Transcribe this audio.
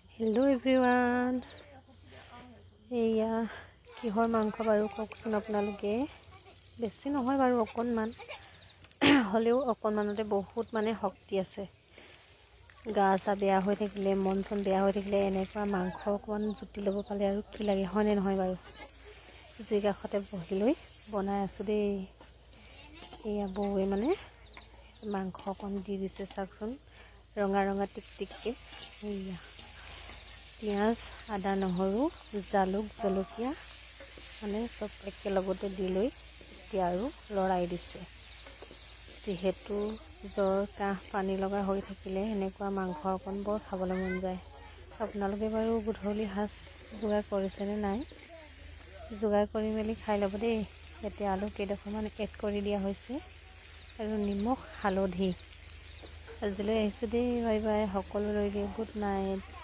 Hello' everyone, এয়া কিহৰ মাংস বাৰু কওকচোন আপোনালোকে। বেছি নহয় বাৰু, অকণমান হ'লেও অকণমানতে বহুত মানে শক্তি আছে। গা চা বেয়া হৈ থাকিলে, মন চন বেয়া হৈ থাকিলে এনেকুৱা মাংস অকণমান জুতি ল'ব পালে আৰু কি লাগে, হয়নে নহয় বাৰু। জুই কাষতে বহি লৈ বনাই আছোঁ দেই। এয়া বৌৱে মানে মাংস অকণ দি দিছে, চাওকচোন ৰঙা ৰঙা টিক টিককৈ। এয়া পিঁয়াজ, আদা, নহৰু, জালুক, জলকীয়া মানে চব একেলগতে দি লৈ এতিয়া আৰু লৰাই দিছে। যিহেতু জ্বৰ, কাহ, পানী লগা হৈ থাকিলে এনেকুৱা মাংস অকণ বৰ খাবলৈ মন যায়। আপোনালোকে বাৰু গধূলি সাজ যোগাৰ কৰিছেনে নাই? যোগাৰ কৰি মেলি খাই ল'ব দেই। এতিয়া আলু কেইডোখৰমান এড কৰি দিয়া হৈছে আৰু নিমখ, হালধি। আজিলৈ আহিছোঁ দেই, বাই বাই, সকলোলৈ গুড নাইট।